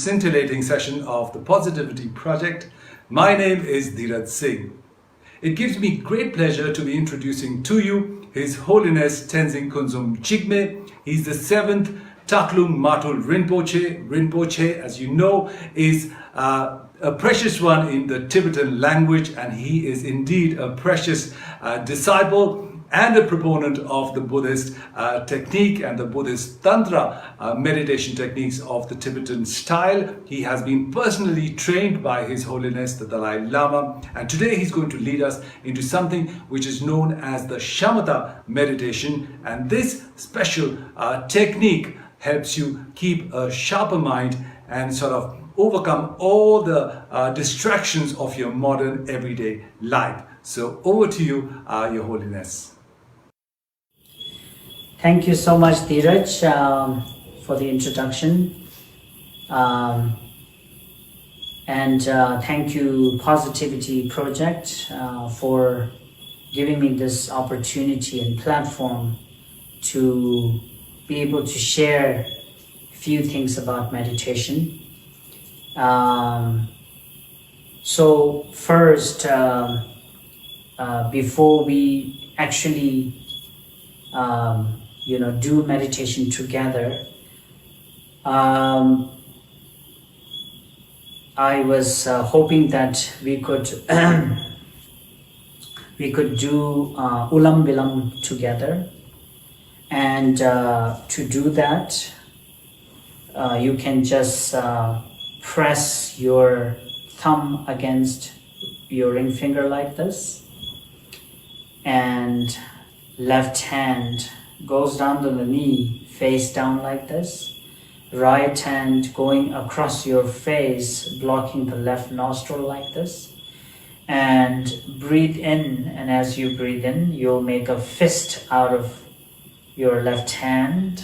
scintillating session of the Positivity Project. My name is Dheeraj Singh. It gives me great pleasure to be introducing to you His Holiness Tenzin Kunzan Jigme. He's the 7th Taklung Matul Rinpoche. Rinpoche, as you know, is a precious one in the Tibetan language, and he is indeed a precious disciple and a proponent of the Buddhist technique and the Buddhist Tantra meditation techniques of the Tibetan style. He has been personally trained by His Holiness the Dalai Lama, and today he's going to lead us into something which is known as the Shamatha Meditation, and this special technique helps you keep a sharper mind and sort of overcome all the distractions of your modern everyday life. So over to you, Your Holiness. Thank you so much, Dheeraj, for the introduction. Thank you, Positivity Project, for giving me this opportunity and platform to be able to share a few things about meditation. So first, before we actually do meditation together, I was hoping that we could do ulam bilam together, and to do that, you can just press your thumb against your ring finger like this, and left hand goes down to the knee, face down like this. Right hand going across your face, blocking the left nostril like this. And breathe in, and as you breathe in, you'll make a fist out of your left hand.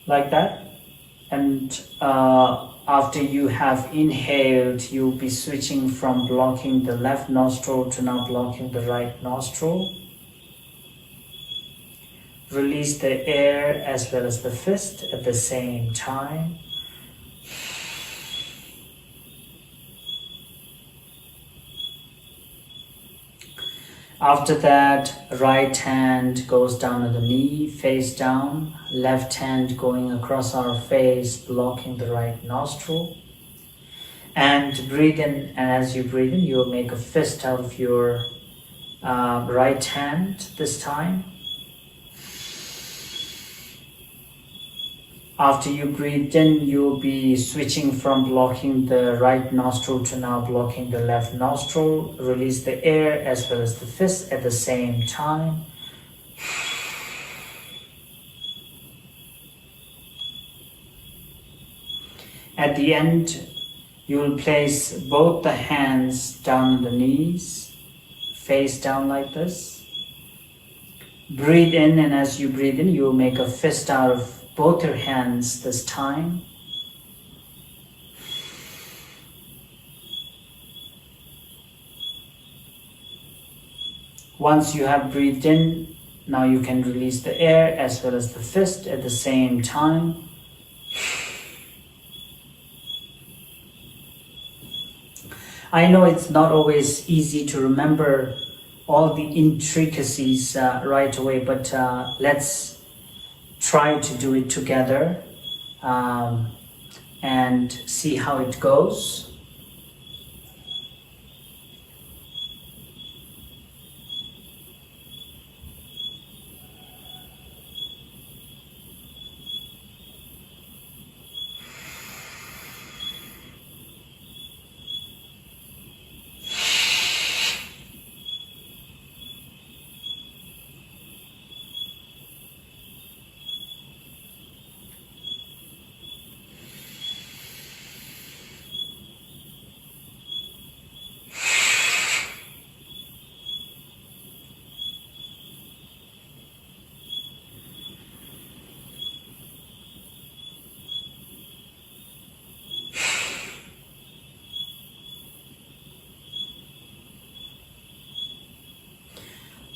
Like that. And after you have inhaled, you'll be switching from blocking the left nostril to now blocking the right nostril. Release the air as well as the fist at the same time. After that, right hand goes down to the knee, face down. Left hand going across our face, blocking the right nostril. And breathe in, and as you breathe in, you'll make a fist out of your right hand this time. After you breathe in, you'll be switching from blocking the right nostril to now blocking the left nostril. Release the air as well as the fist at the same time. At the end, you will place both the hands down on the knees, face down like this. Breathe in, and as you breathe in, you will make a fist out of both your hands this time. Once you have breathed in, now you can release the air as well as the fist at the same time. I know it's not always easy to remember all the intricacies right away, but let's try to do it together and see how it goes.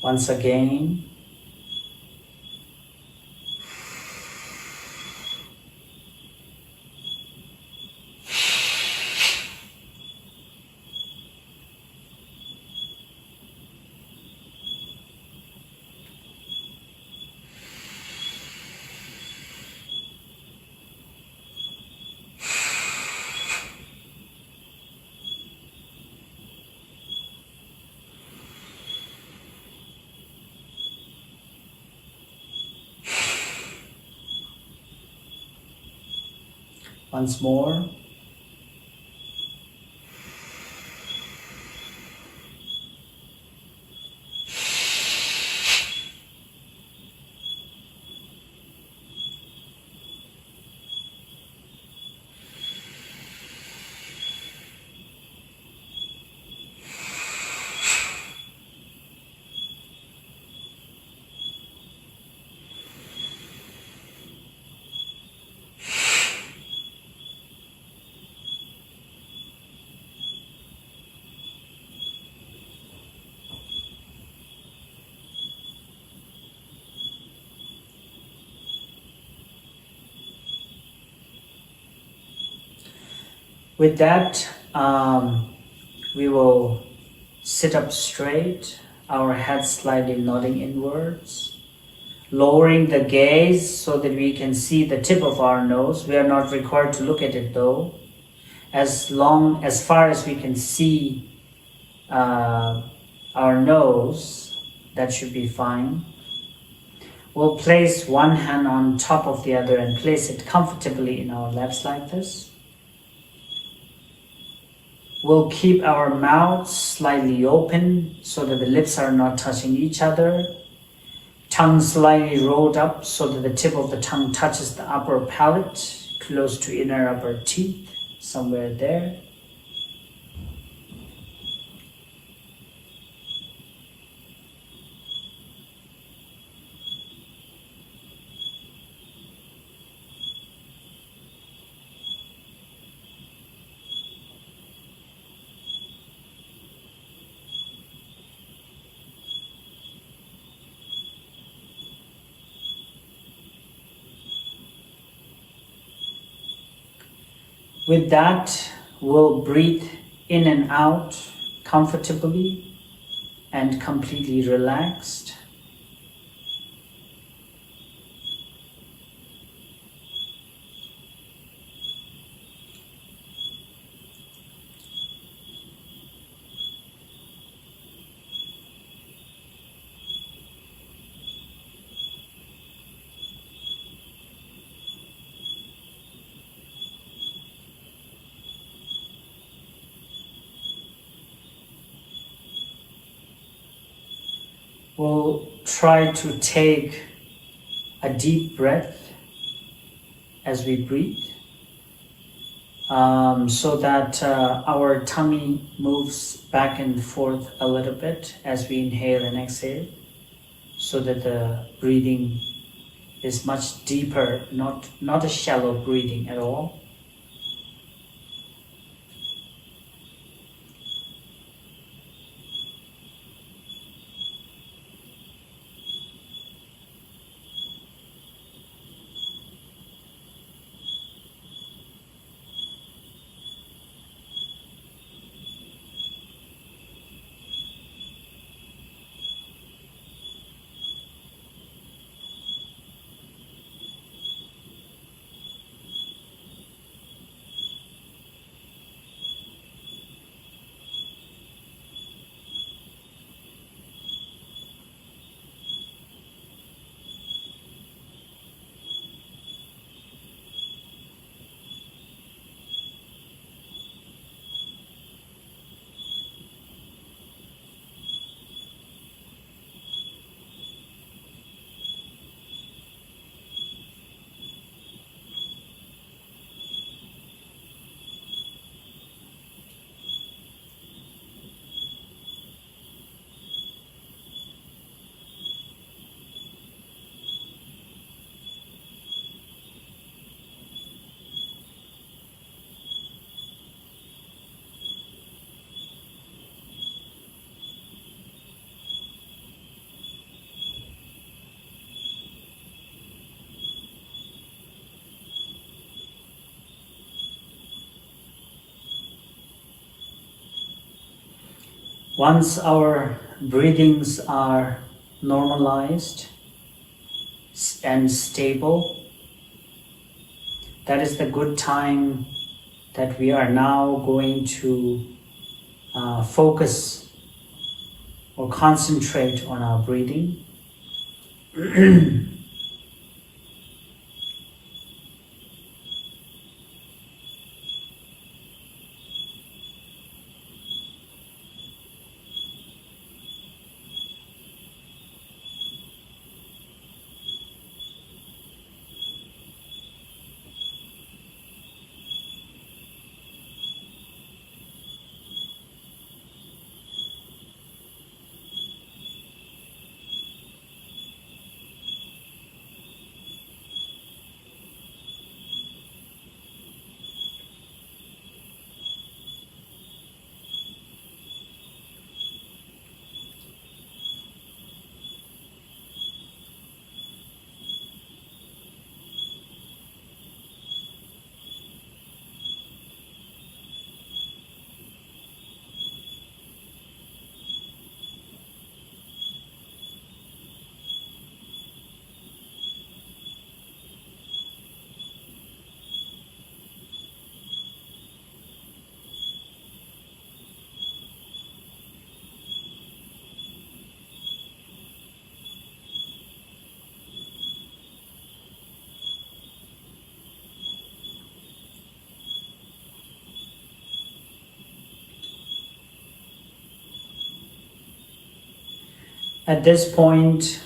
Once again, Once more. With that, we will sit up straight, our head slightly nodding inwards, lowering the gaze so that we can see the tip of our nose. We are not required to look at it though. As far as we can see our nose, that should be fine. We'll place one hand on top of the other and place it comfortably in our laps like this. We'll keep our mouths slightly open so that the lips are not touching each other. Tongue slightly rolled up so that the tip of the tongue touches the upper palate, close to inner upper teeth, somewhere there. With that, we'll breathe in and out comfortably and completely relaxed. We'll try to take a deep breath as we breathe, so that our tummy moves back and forth a little bit as we inhale and exhale, so that the breathing is much deeper, not a shallow breathing at all. Once our breathings are normalized and stable, that is the good time that we are now going to focus or concentrate on our breathing. At this point,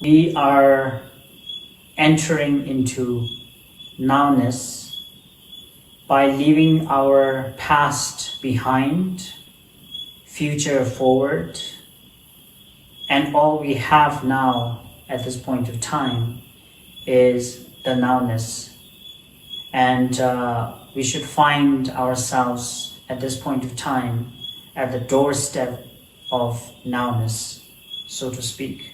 we are entering into nowness by leaving our past behind, future forward, and all we have now at this point of time is the nowness. And we should find ourselves at this point of time at the doorstep of nowness, so to speak.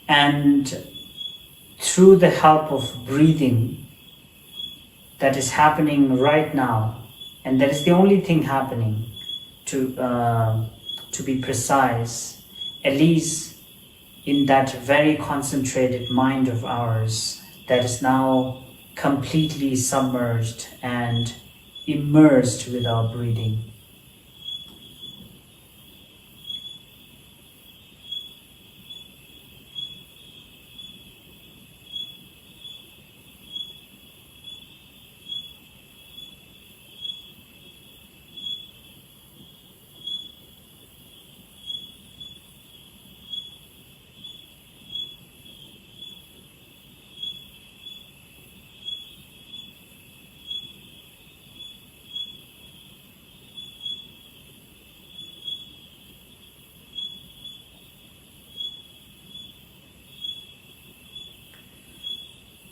And through the help of breathing that is happening right now, and that is the only thing happening, to be precise, at least in that very concentrated mind of ours that is now completely submerged and immersed with our breathing.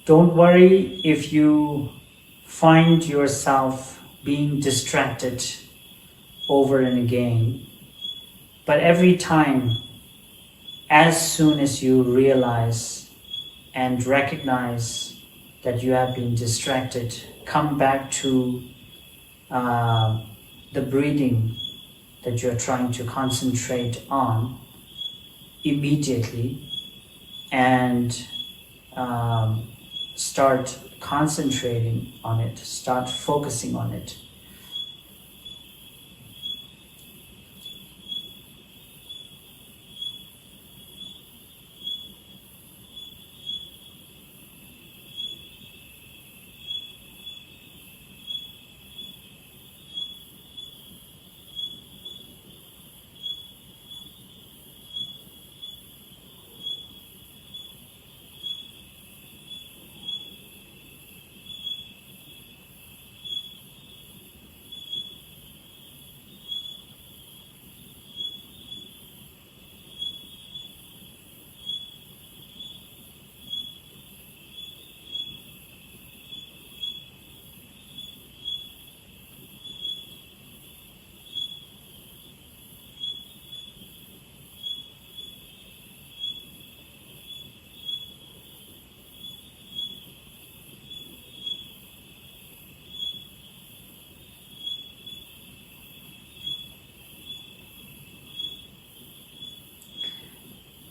Don't worry if you find yourself being distracted over and again, but every time, as soon as you realize and recognize that you have been distracted, come back to the breathing that you're trying to concentrate on immediately, and start concentrating on it, start focusing on it.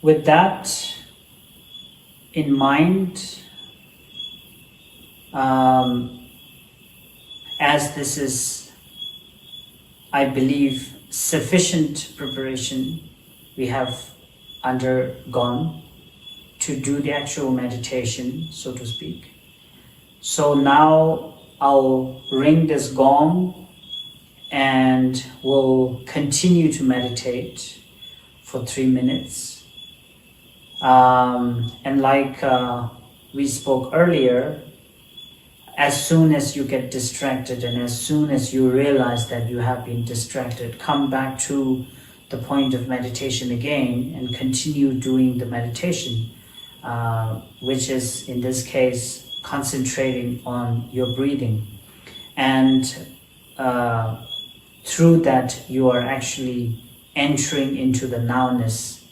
With that in mind, as this is, I believe, sufficient preparation we have undergone to do the actual meditation, so to speak. So now I'll ring this gong and we'll continue to meditate for 3 minutes. And like we spoke earlier, as soon as you get distracted and as soon as you realize that you have been distracted, come back to the point of meditation again and continue doing the meditation, which is in this case concentrating on your breathing. And through that you are actually entering into the nowness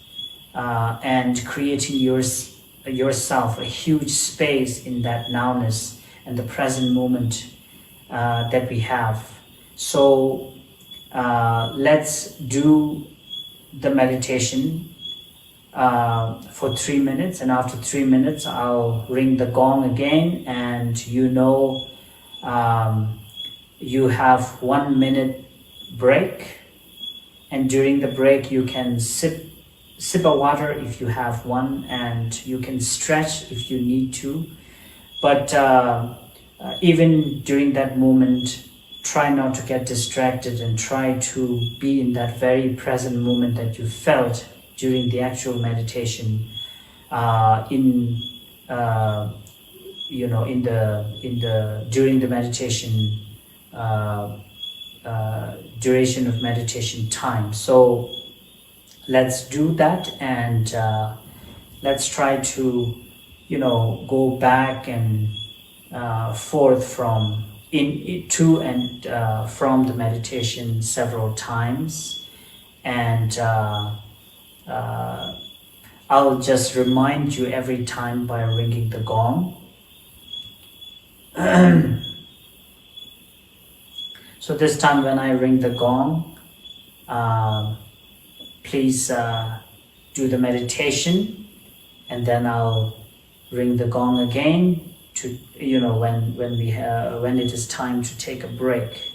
and creating yourself a huge space in that nowness and the present moment that we have. So let's do the meditation for 3 minutes, and after 3 minutes I'll ring the gong again, and you have 1 minute break, and during the break you can sip of water if you have one, and you can stretch if you need to. But even during that moment, try not to get distracted and try to be in that very present moment that you felt during the actual meditation, during the meditation duration of meditation time. So let's do that, and let's try to go back and forth from to and from the meditation several times, and I'll just remind you every time by ringing the gong. So this time when I ring the gong, please do the meditation, and then I'll ring the gong again to when it is time to take a break.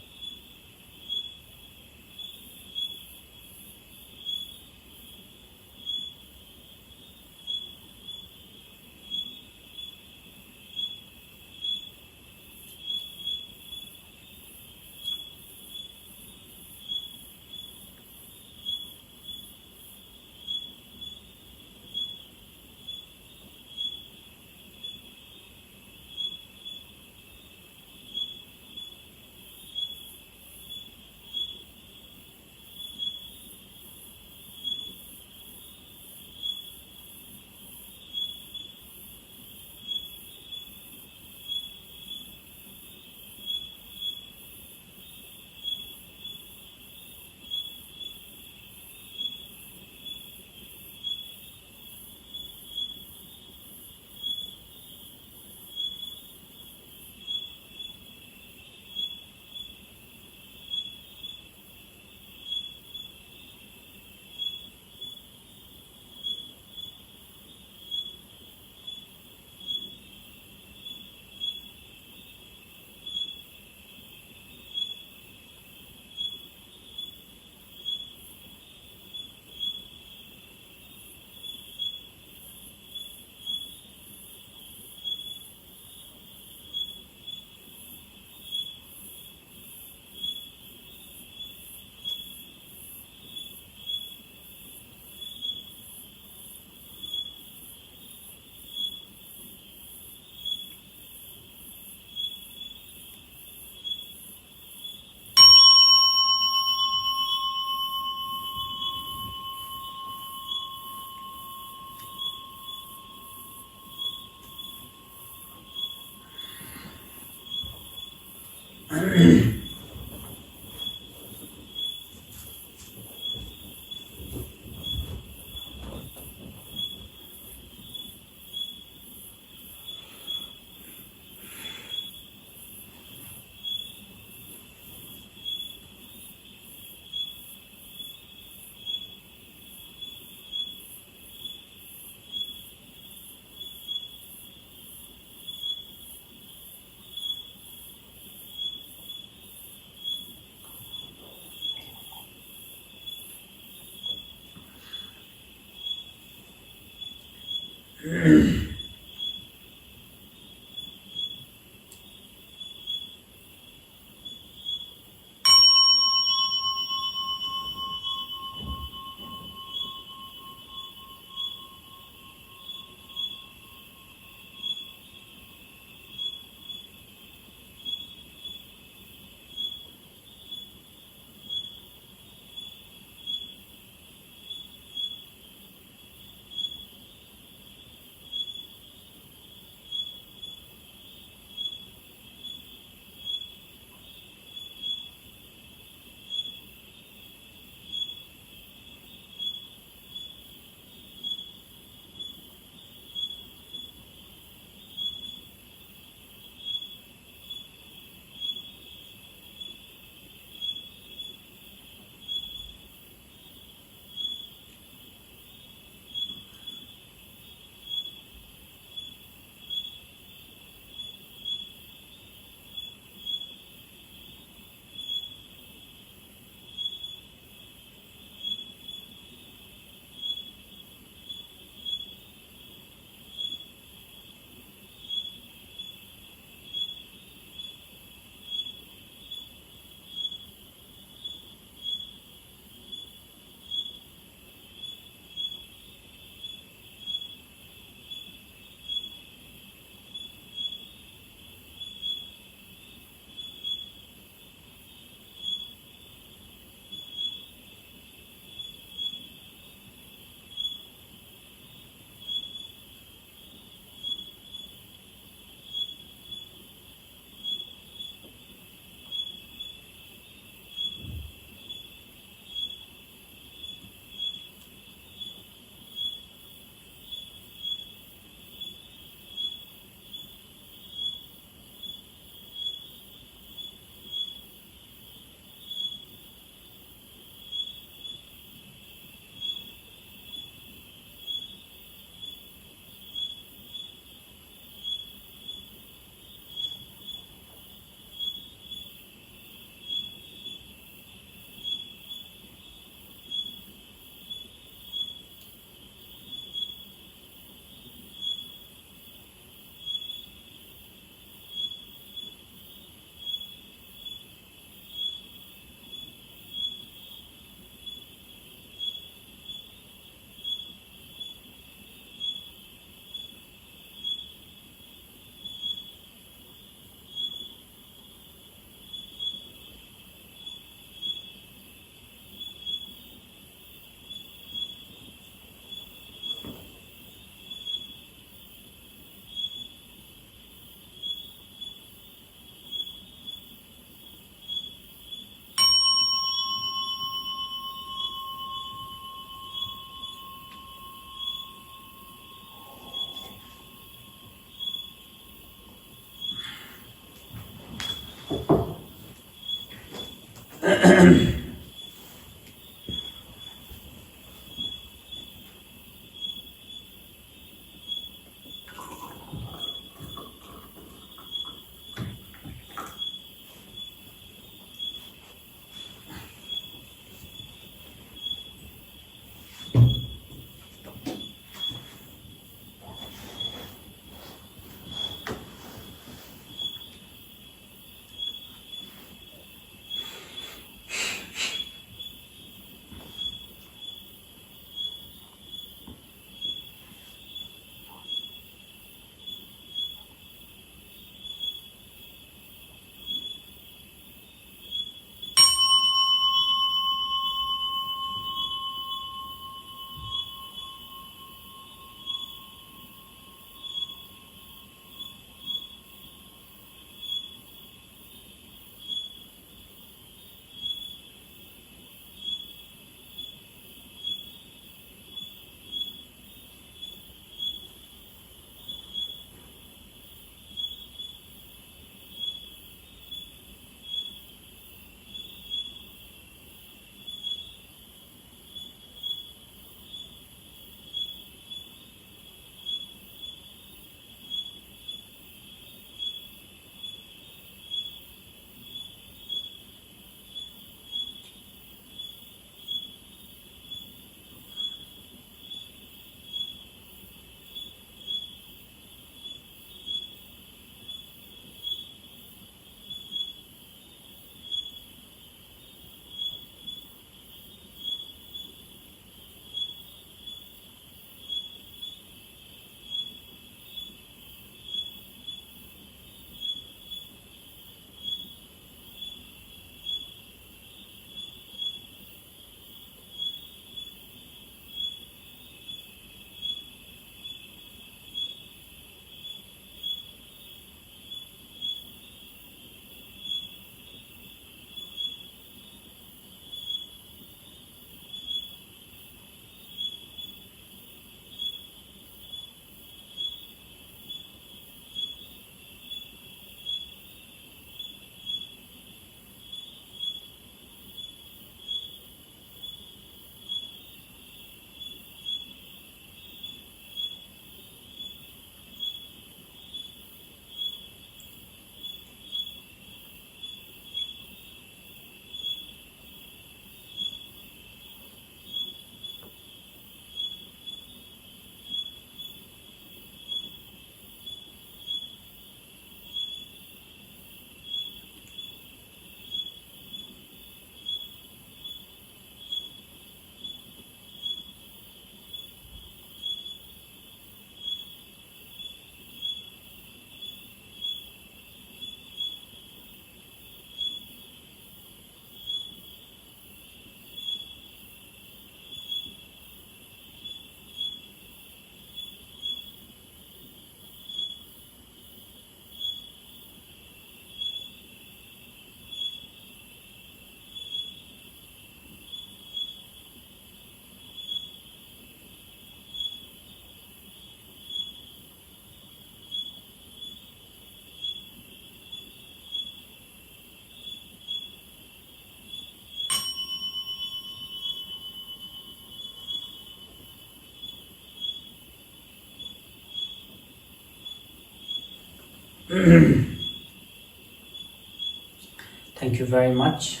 Thank you very much.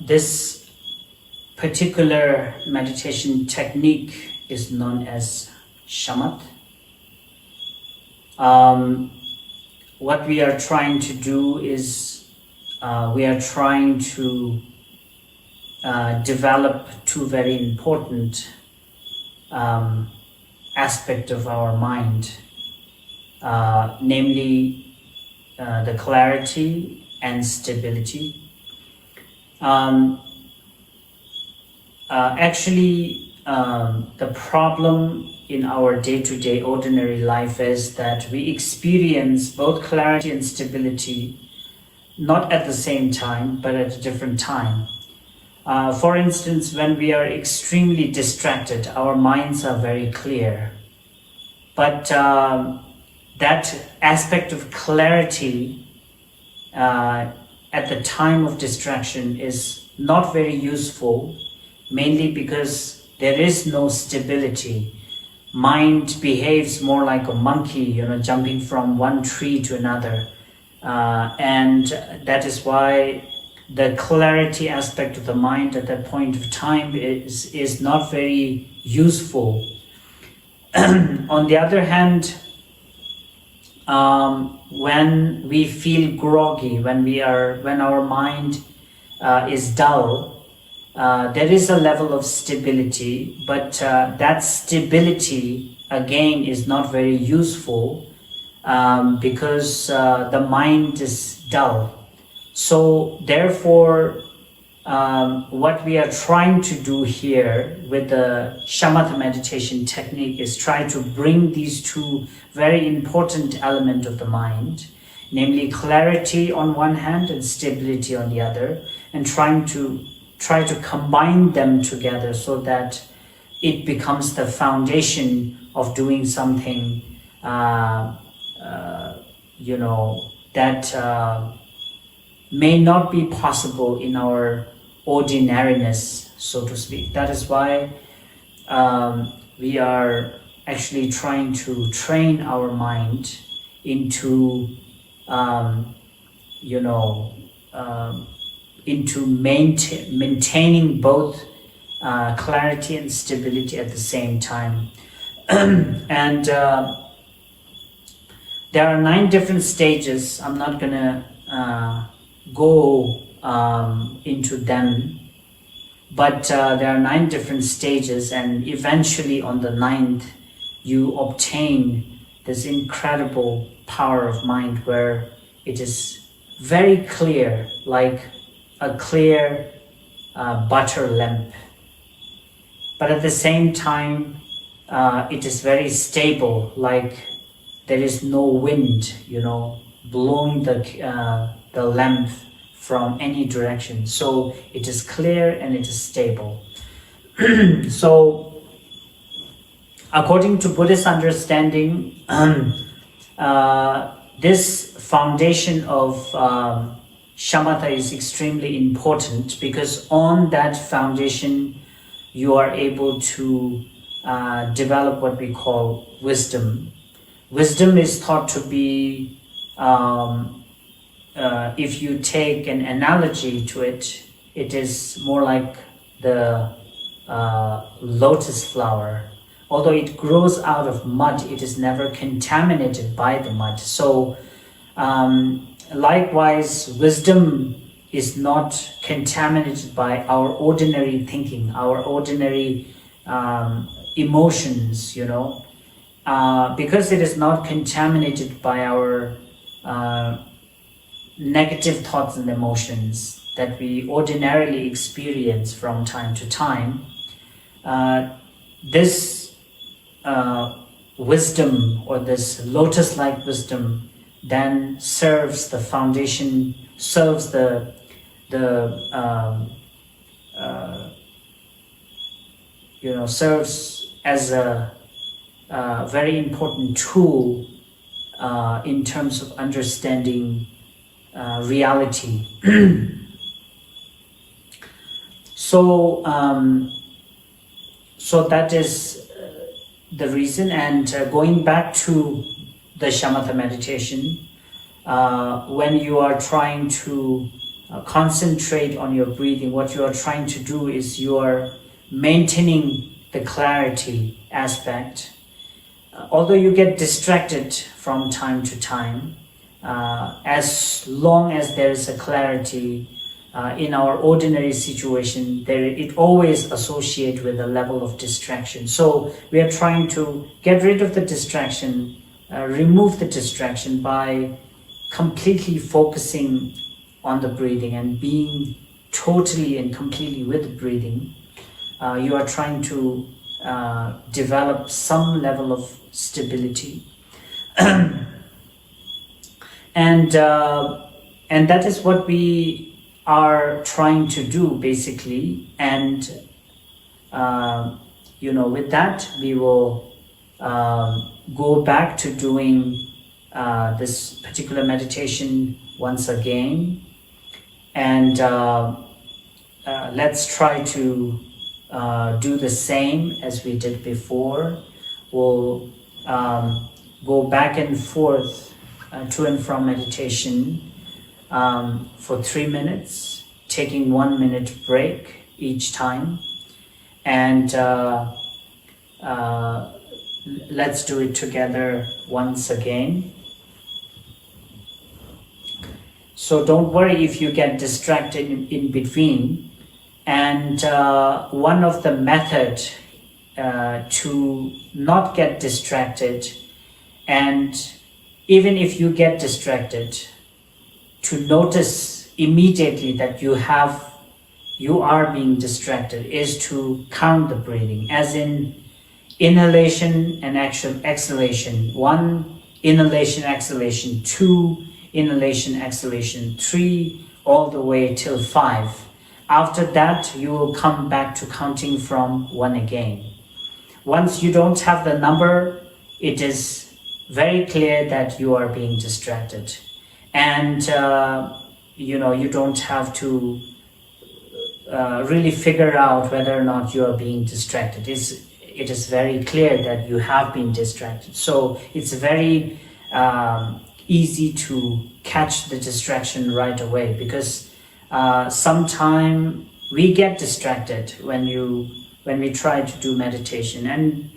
This particular meditation technique is known as Shamatha. What we are trying to do is we are trying to develop two very important aspects of our mind, namely the clarity and stability. The problem in our day-to-day ordinary life is that we experience both clarity and stability not at the same time, but at a different time. For instance, when we are extremely distracted, our minds are very clear. But that aspect of clarity at the time of distraction is not very useful, mainly because there is no stability. Mind behaves more like a monkey, jumping from one tree to another. And that is why the clarity aspect of the mind at that point of time is not very useful. On the other hand, when we feel groggy, when our mind is dull, there is a level of stability, but that stability again is not very useful because the mind is dull. So therefore, what we are trying to do here with the Shamatha meditation technique is try to bring these two very important elements of the mind, namely clarity on one hand and stability on the other, and try to combine them together so that it becomes the foundation of doing something that may not be possible in our ordinariness, so to speak. That is why we are actually trying to train our mind into maintaining both clarity and stability at the same time. And there are 9 different stages. I'm not gonna go into them, but there are 9 different stages, and eventually on the 9th you obtain this incredible power of mind where it is very clear, like a clear butter lamp, but at the same time it is very stable, like there is no wind blowing the lamp from any direction. So it is clear and it is stable. So according to Buddhist understanding, this foundation of Shamatha is extremely important, because on that foundation you are able to develop what we call wisdom. Wisdom is thought to be, if you take an analogy to it, it is more like the lotus flower. Although it grows out of mud, it is never contaminated by the mud. So likewise, wisdom is not contaminated by our ordinary thinking, our ordinary emotions, because it is not contaminated by our negative thoughts and emotions that we ordinarily experience from time to time. This wisdom, or this lotus-like wisdom, then serves the foundation, serves serves as a very important tool in terms of understanding reality. So that is the reason. And going back to the Shamatha meditation, when you are trying to concentrate on your breathing, what you are trying to do is you are maintaining the clarity aspect. Although you get distracted from time to time, as long as there is a clarity in our ordinary situation, it always associates with a level of distraction. So we are trying to get rid of the distraction, remove the distraction by completely focusing on the breathing and being totally and completely with the breathing. You are trying to develop some level of stability. And that is what we are trying to do basically, and with that we will go back to doing this particular meditation once again, and let's try to do the same as we did before. We'll go back and forth to and from meditation for 3 minutes, taking 1 minute break each time, and let's do it together once again. So don't worry if you get distracted in between, and one of the methods to not get distracted, and even if you get distracted, to notice immediately that you are being distracted, is to count the breathing, as in inhalation and exhalation. 1 inhalation, exhalation, 2 inhalation, exhalation, 3, all the way till 5. After that, you will come back to counting from 1 again. Once you don't have the number, it is very clear that you are being distracted. And you don't have to really figure out whether or not you are being distracted. It is very clear that you have been distracted. So it's very easy to catch the distraction right away, because sometimes we get distracted when we try to do meditation, and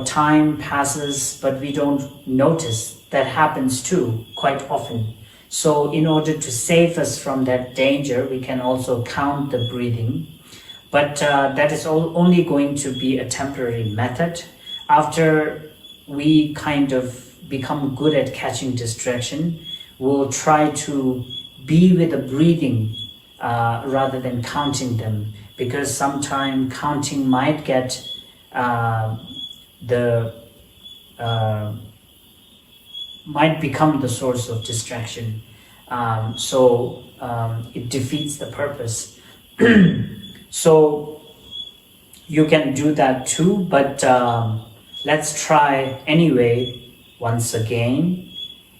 time passes but we don't notice. That happens too quite often. So in order to save us from that danger, we can also count the breathing, but that is only going to be a temporary method. After we kind of become good at catching distraction, we'll try to be with the breathing rather than counting them, because sometimes counting might get might become the source of distraction. So it defeats the purpose. So you can do that too, but let's try anyway once again.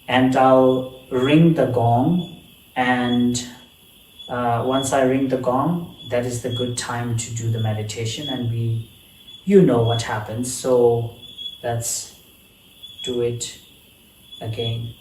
And I'll ring the gong, and once I ring the gong, that is the good time to do the meditation, and you know what happens. So let's do it again.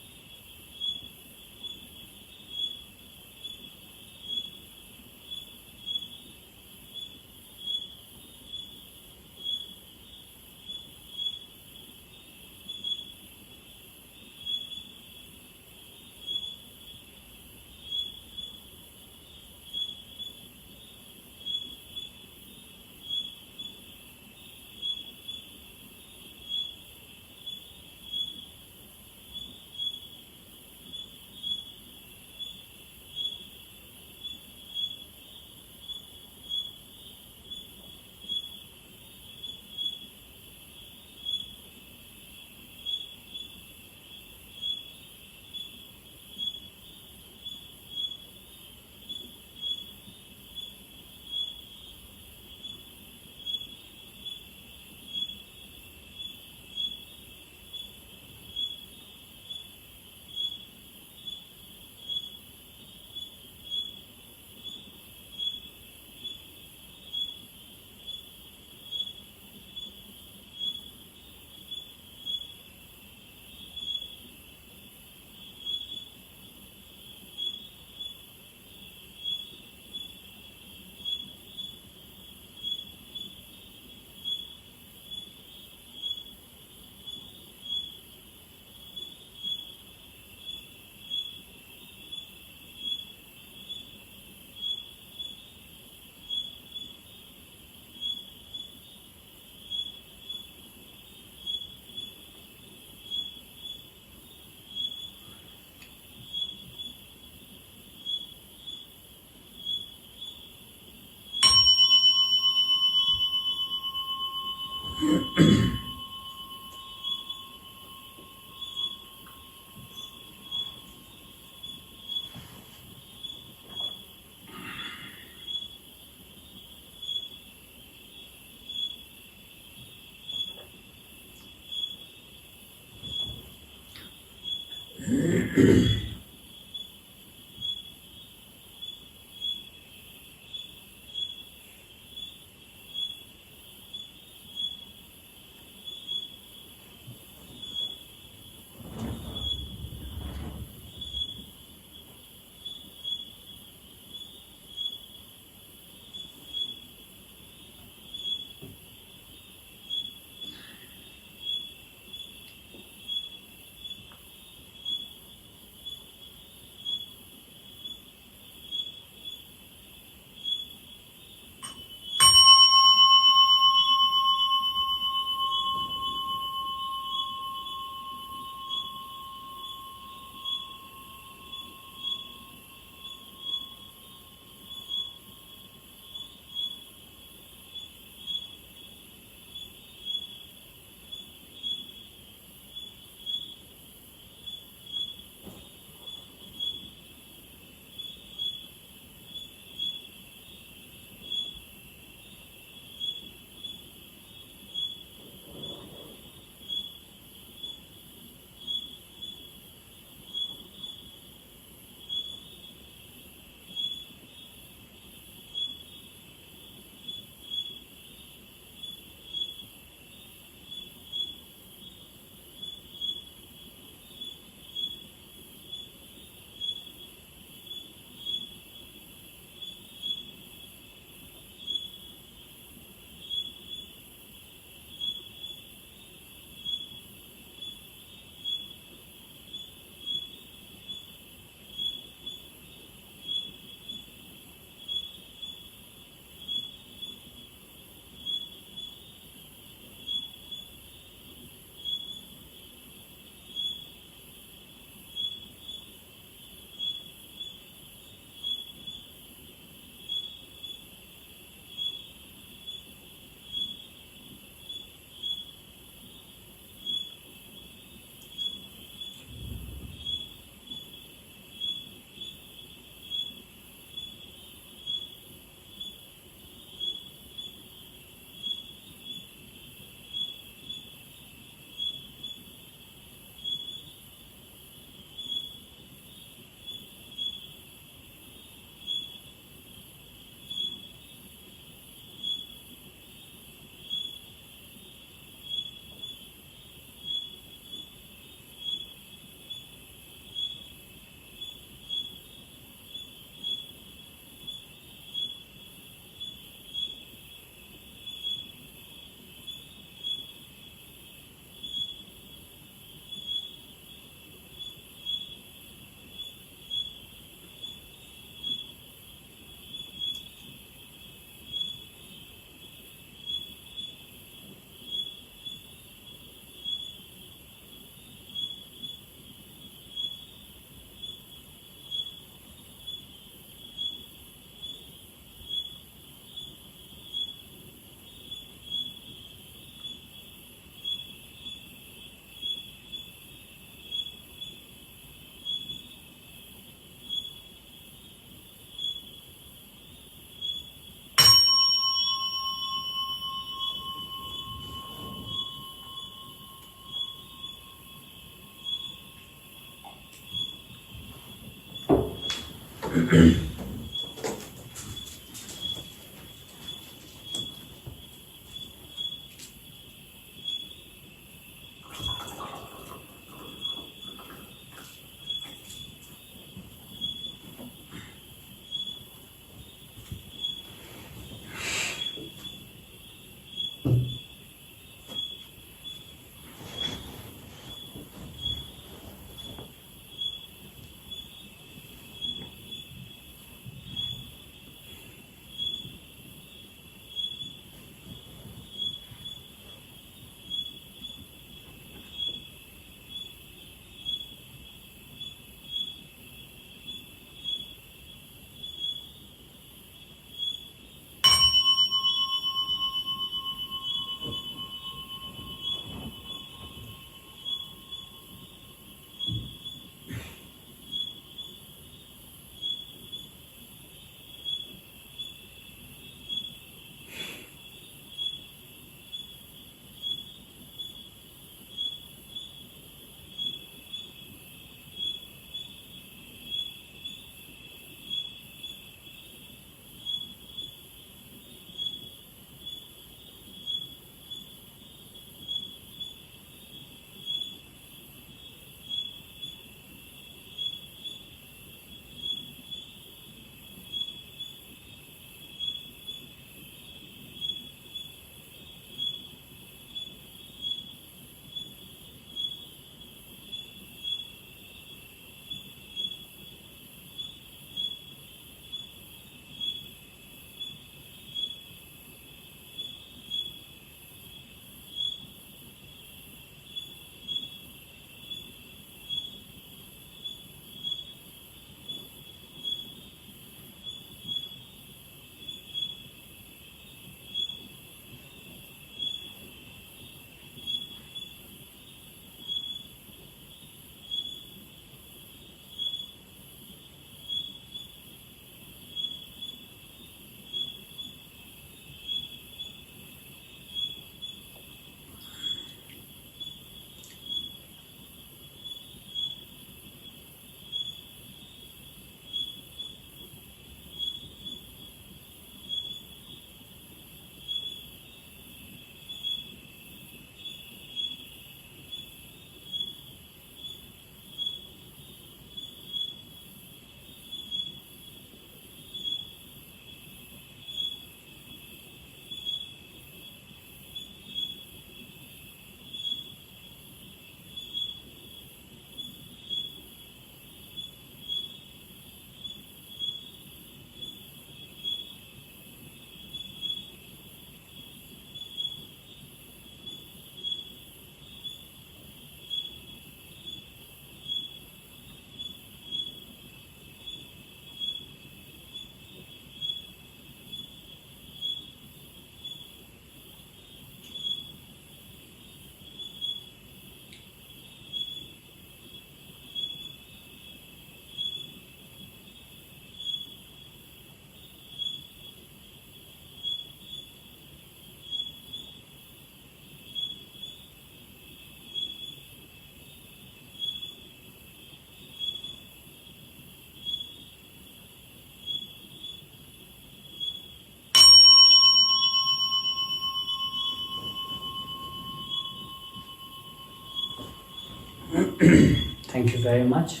Thank you very much.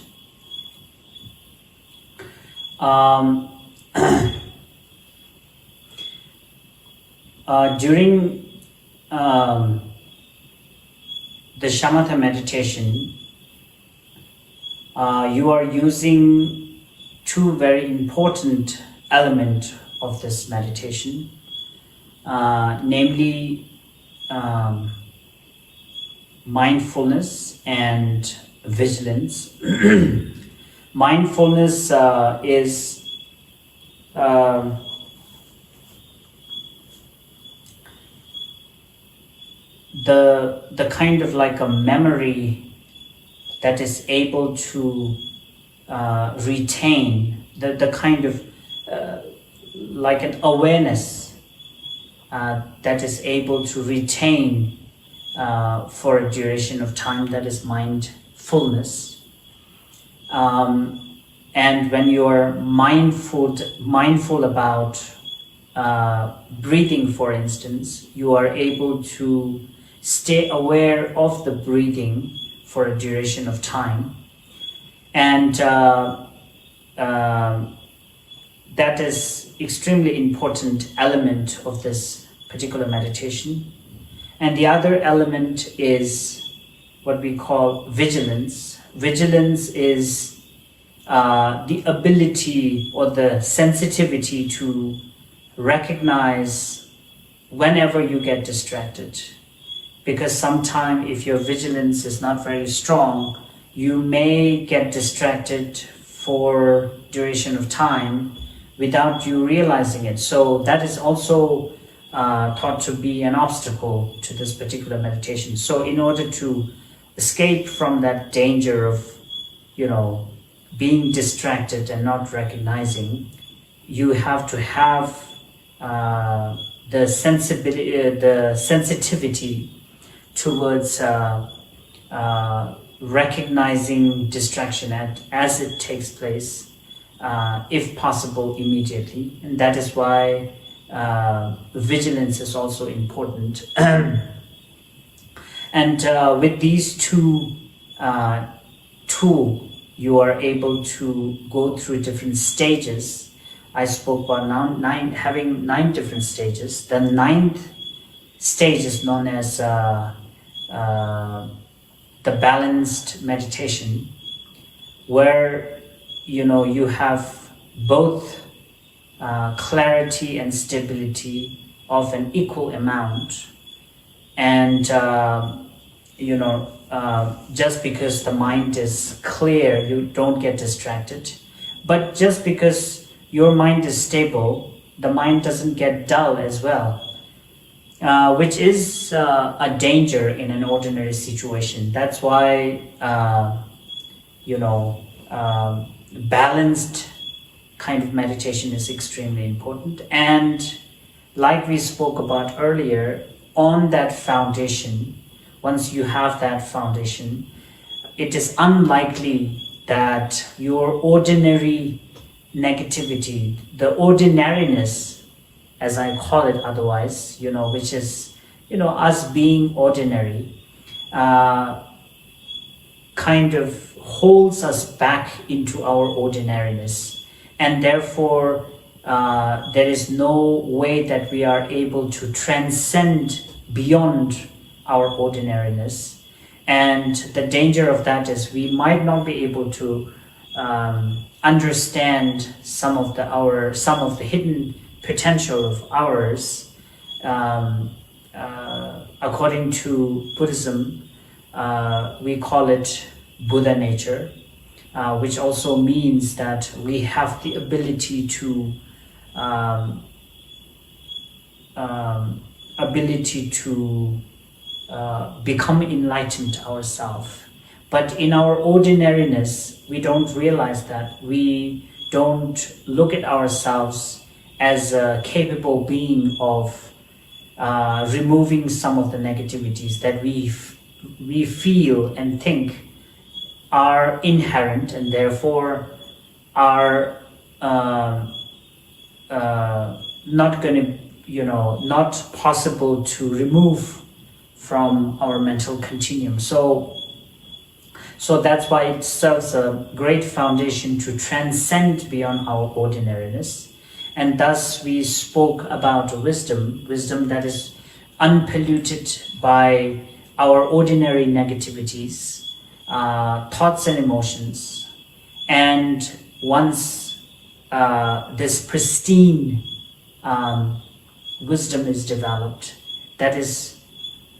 During the Shamatha meditation, you are using two very important elements of this meditation, namely mindfulness and vigilance. Mindfulness is the kind of like a memory that is able to retain the kind of like an awareness that is able to retain for a duration of time, that is mindfulness. And when you are mindful about breathing, for instance, you are able to stay aware of the breathing for a duration of time, and that is extremely important element of this particular meditation. And the other element is what we call vigilance. Vigilance is the ability or the sensitivity to recognize whenever you get distracted. Because sometimes if your vigilance is not very strong, you may get distracted for duration of time without you realizing it. So that is also thought to be an obstacle to this particular meditation. So in order to escape from that danger of, being distracted and not recognizing, you have to have the sensitivity towards recognizing distraction as it takes place, if possible immediately. And that is why vigilance is also important. And with these two tools, you are able to go through different stages. I spoke about having 9 different stages. The 9th stage is known as the balanced meditation, where you have both clarity and stability of an equal amount, and just because the mind is clear, you don't get distracted. But just because your mind is stable, the mind doesn't get dull as well, which is a danger in an ordinary situation. That's why balanced kind of meditation is extremely important. And like we spoke about earlier, on that foundation, once you have that foundation, it is unlikely that your ordinary negativity, the ordinariness, as I call it otherwise, which is, us being ordinary, kind of holds us back into our ordinariness. And therefore, there is no way that we are able to transcend beyond our ordinariness. And the danger of that is we might not be able to understand some of the hidden potential of ours. According to Buddhism, we call it Buddha nature, which also means that we have the ability to become enlightened ourselves. But in our ordinariness, we don't realize that. We don't look at ourselves as a capable being of removing some of the negativities that we feel and think are inherent, and therefore are not going to, not possible to remove from our mental continuum. So So that's why it serves a great foundation to transcend beyond our ordinariness. And thus we spoke about wisdom that is unpolluted by our ordinary negativities, thoughts and emotions. And once this pristine wisdom is developed, that is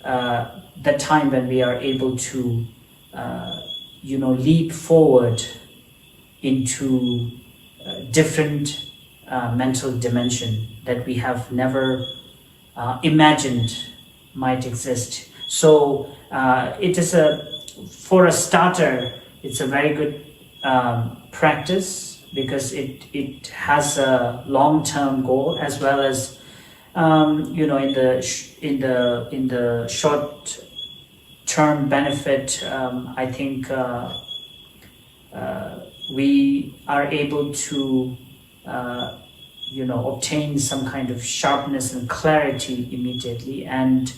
the time when we are able to leap forward into different mental dimension that we have never imagined might exist. So it is for a starter, it's a very good practice, because it has a long-term goal, as well as in the short-term benefit. I think we are able to obtain some kind of sharpness and clarity immediately, and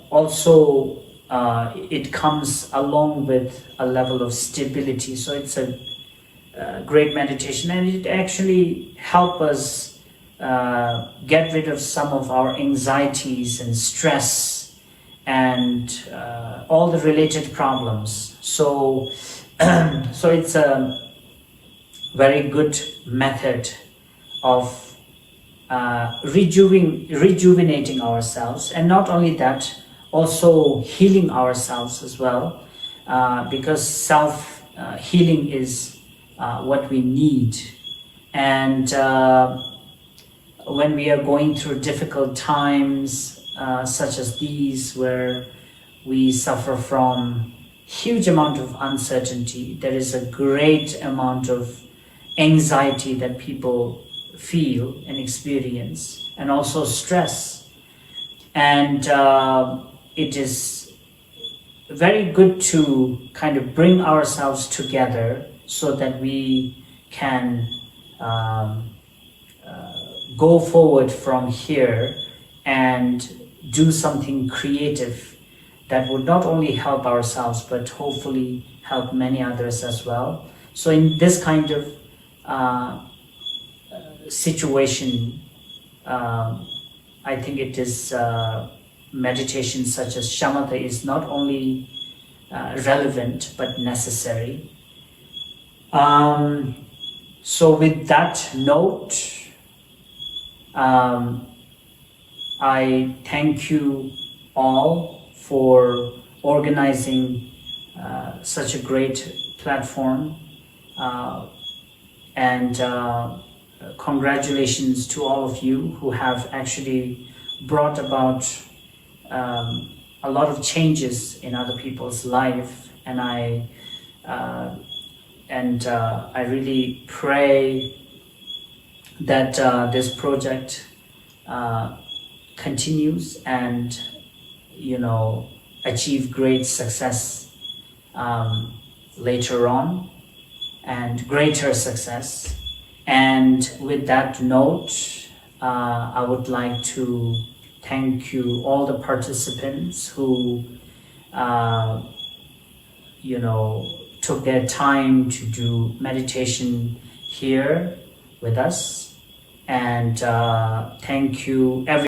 also it comes along with a level of stability. So it's a great meditation, and it actually helps us get rid of some of our anxieties and stress and all the related problems. So it's a very good method of rejuvenating ourselves, and not only that, also healing ourselves as well, because self-healing is what we need. And when we are going through difficult times such as these, where we suffer from huge amount of uncertainty, there is a great amount of anxiety that people feel and experience, and also stress. And it is very good to kind of bring ourselves together so that we can go forward from here and do something creative that would not only help ourselves but hopefully help many others as well. So in this kind of situation, I think it is meditation such as Shamatha is not only relevant but necessary. So with that note, I thank you all for organizing such a great platform, and congratulations to all of you who have actually brought about a lot of changes in other people's life. And I really pray that this project continues and achieve great success later on, and greater success. And with that note, I would like to thank you, all the participants who took their time to do meditation here with us. And thank you everyone